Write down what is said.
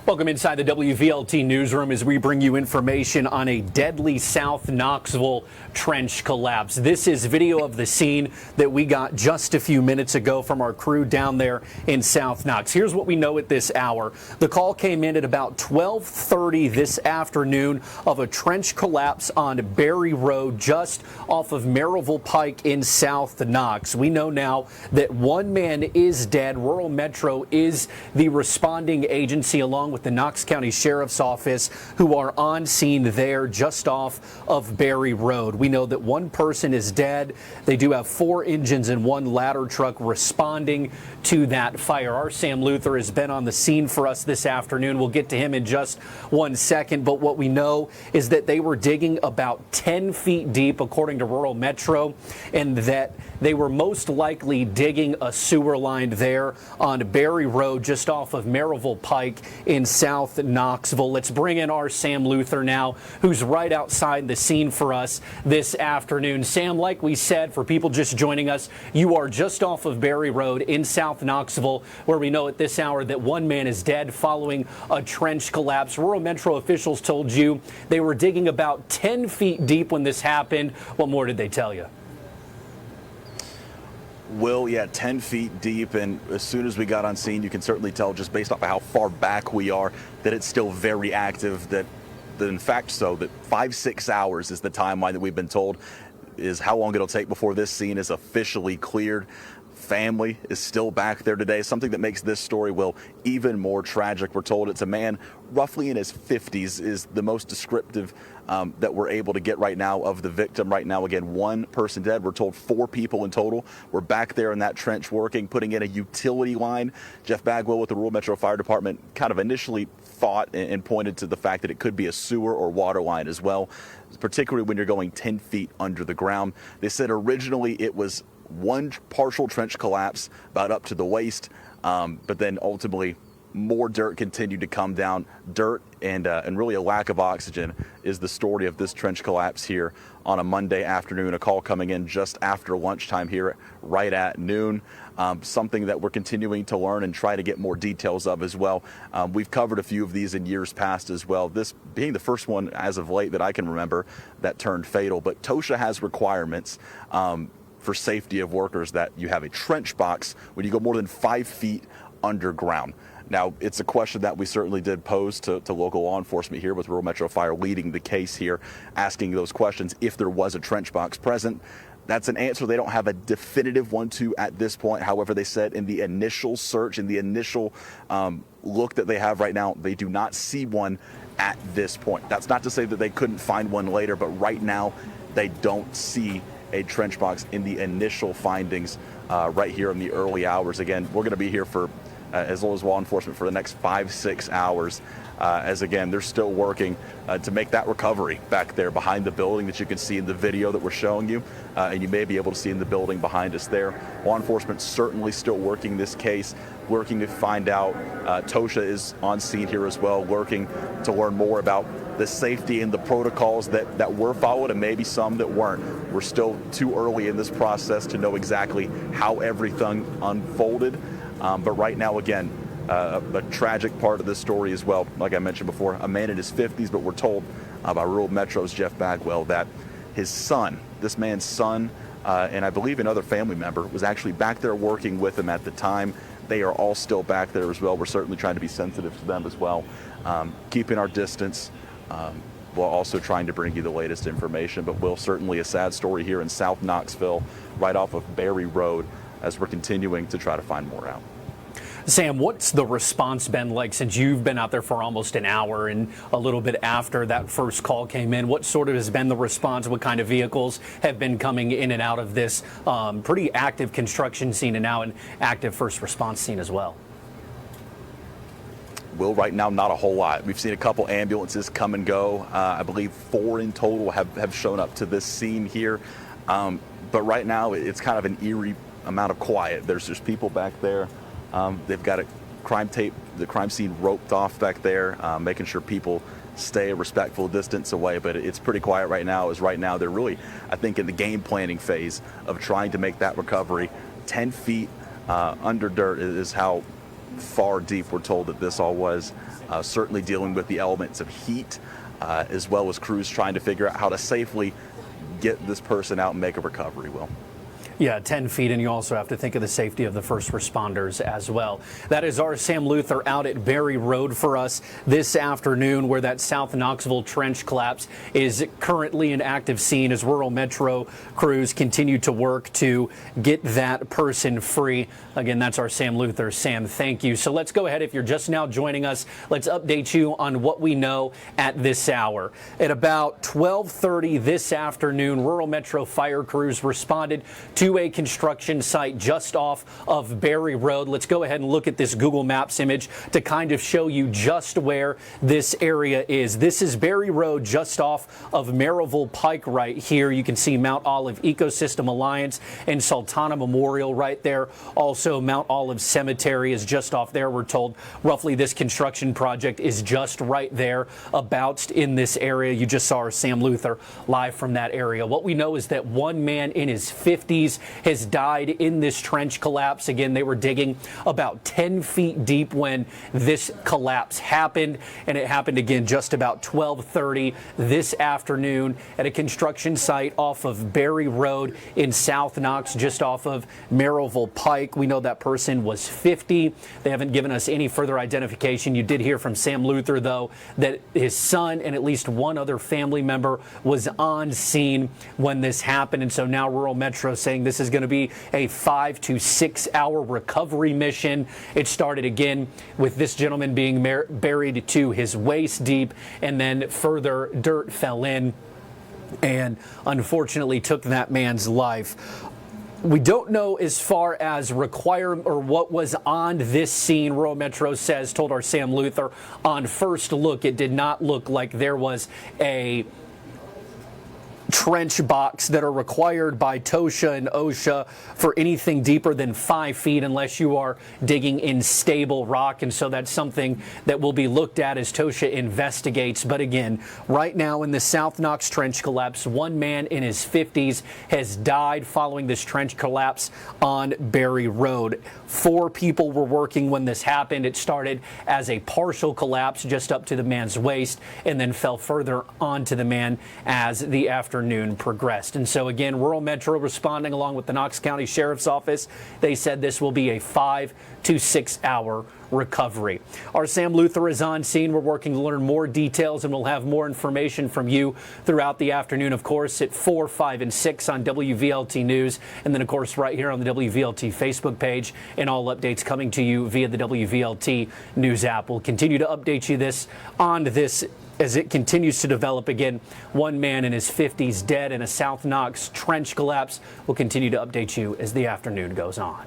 Welcome inside the WVLT newsroom as we bring you information on a deadly South Knoxville trench collapse. This is video of the scene that we got just a few minutes ago from our crew down there in South Knox. Here's what we know at this hour. The call came in at about 12:30 this afternoon of a trench collapse on Berry Road just off of Maryville Pike in South Knox. We know now that one man is dead. Rural Metro is the responding agency along with the Knox County Sheriff's Office, who are on scene there just off of Berry Road. We know that one person is dead. They do have 4 engines and 1 ladder truck responding to that fire. Our Sam Luther has been on the scene for us this afternoon. We'll get to him in just 1 second, but what we know is that they were digging about 10 feet deep, according to Rural Metro, and that they were most likely digging a sewer line there on Berry Road just off of Maryville Pike in South Knoxville. Let's bring in our Sam Luther now, who's right outside the scene for us this afternoon. Sam, like we said, for people just joining us, you are just off of Berry Road in South Knoxville, where we know at this hour that one man is dead following a trench collapse. Rural Metro officials told you they were digging about 10 feet deep when this happened. What more did they tell you? Will, yeah, 10 feet deep, and as soon as we got on scene, you can certainly tell just based off of how far back we are that it's still very active, that in fact so that 5-6 hours is the timeline that we've been told is how long it'll take before this scene is officially cleared. Family is still back there today. Something that makes this story, Will, even more tragic. We're told it's a man roughly in his 50s is the most descriptive that we're able to get right now of the victim. Right now, again, 1 person dead. We're told 4 people in total were back there in that trench working, putting in a utility line. Jeff Bagwell with the Rural Metro Fire Department kind of initially thought and pointed to the fact that it could be a sewer or water line as well, particularly when you're going 10 feet under the ground. They said originally it was 1 partial trench collapse about up to the waist, but then ultimately more dirt continued to come down. Dirt and really a lack of oxygen is the story of this trench collapse here on a Monday afternoon. A call coming in just after lunchtime here right at noon. Something that we're continuing to learn and try to get more details of as well. We've covered a few of these in years past as well, this being the first one as of late that I can remember that turned fatal. But TOSHA has requirements for safety of workers that you have a trench box when you go more than 5 feet underground. Now, it's a question that we certainly did pose to local law enforcement here, with Rural Metro Fire leading the case here, asking those questions if there was a trench box present. That's an answer they don't have a definitive one to at this point. However, they said in the initial search, in the initial look that they have right now, they do not see one at this point. That's not to say that they couldn't find one later, but right now they don't see a trench box in the initial findings right here in the early hours. Again, we're going to be here for as well as law enforcement for the next 5-6 hours, as again they're still working to make that recovery back there behind the building that you can see in the video that we're showing you, and you may be able to see in the building behind us there. Law enforcement certainly still working this case, working to find out. TOSHA is on scene here as well, working to learn more about the safety and the protocols that were followed and maybe some that weren't. We're still too early in this process to know exactly how everything unfolded. But right now, again, a tragic part of this story as well. Like I mentioned before, a man in his 50s, but we're told by Rural Metro's Jeff Bagwell that his son, this man's son, and I believe another family member, was actually back there working with him at the time. They are all still back there as well. We're certainly trying to be sensitive to them as well, keeping our distance, while also trying to bring you the latest information. But Will, certainly a sad story here in South Knoxville, right off of Berry Road, as we're continuing to try to find more out. Sam, what's the response been like since you've been out there for almost an hour and a little bit after that first call came in? What sort of has been the response? What kind of vehicles have been coming in and out of this pretty active construction scene and now an active first response scene as well? Will, right now, not a whole lot. We've seen a couple ambulances come and go. I believe 4 in total have shown up to this scene here. But right now, it's kind of an eerie amount of quiet. There's just people back there. They've got the crime scene roped off back there, making sure people stay a respectful distance away. But it's pretty quiet right now, as right now they're really, I think, in the game planning phase of trying to make that recovery. 10 feet under dirt is how far deep we're told that this all was. Certainly dealing with the elements of heat, as well as crews trying to figure out how to safely get this person out and make a recovery, Will. Yeah, 10 feet, and you also have to think of the safety of the first responders as well. That is our Sam Luther out at Berry Road for us this afternoon, where that South Knoxville trench collapse is currently an active scene as rural metro crews continue to work to get that person free. Again, that's our Sam Luther. Sam, thank you. So let's go ahead. If you're just now joining us, let's update you on what we know at this hour. At about 12:30 this afternoon, rural metro fire crews responded to a construction site just off of Berry Road. Let's go ahead and look at this Google Maps image to kind of show you just where this area is. This is Berry Road just off of Maryville Pike right here. You can see Mount Olive Ecosystem Alliance and Sultana Memorial right there. Also, Mount Olive Cemetery is just off there. We're told roughly this construction project is just right there about in this area. You just saw our Sam Luther live from that area. What we know is that one man in his 50s has died in this trench collapse. Again, they were digging about 10 feet deep when this collapse happened, and it happened again just about 12:30 this afternoon at a construction site off of Berry Road in South Knox, just off of Maryville Pike. We know that person was 50. They haven't given us any further identification. You did hear from Sam Luther, though, that his son and at least one other family member was on scene when this happened, and so now Rural Metro saying this is going to be a 5 to 6 hour recovery mission. It started again with this gentleman being buried to his waist deep, and then further dirt fell in and unfortunately took that man's life. We don't know as far as what was on this scene. Rural Metro told our Sam Luther on first look, it did not look like there was a trench box that are required by TOSHA and OSHA for anything deeper than 5 feet unless you are digging in stable rock, and so that's something that will be looked at as TOSHA investigates. But again, right now in the South Knox trench collapse, one man in his 50s has died following this trench collapse on Berry Road. 4 people were working when this happened. It started as a partial collapse just up to the man's waist and then fell further onto the man as the afternoon progressed. And so again, Rural Metro responding along with the Knox County Sheriff's Office. They said this will be a 5 to 6 hour recovery. Our Sam Luther is on scene. We're working to learn more details, and we'll have more information from you throughout the afternoon, of course, at 4, 5, and 6 on WVLT News, and then, of course, right here on the WVLT Facebook page, and all updates coming to you via the WVLT News app. We'll continue to update you on this as it continues to develop. Again, one man in his 50s dead in a South Knox trench collapse. We'll continue to update you as the afternoon goes on.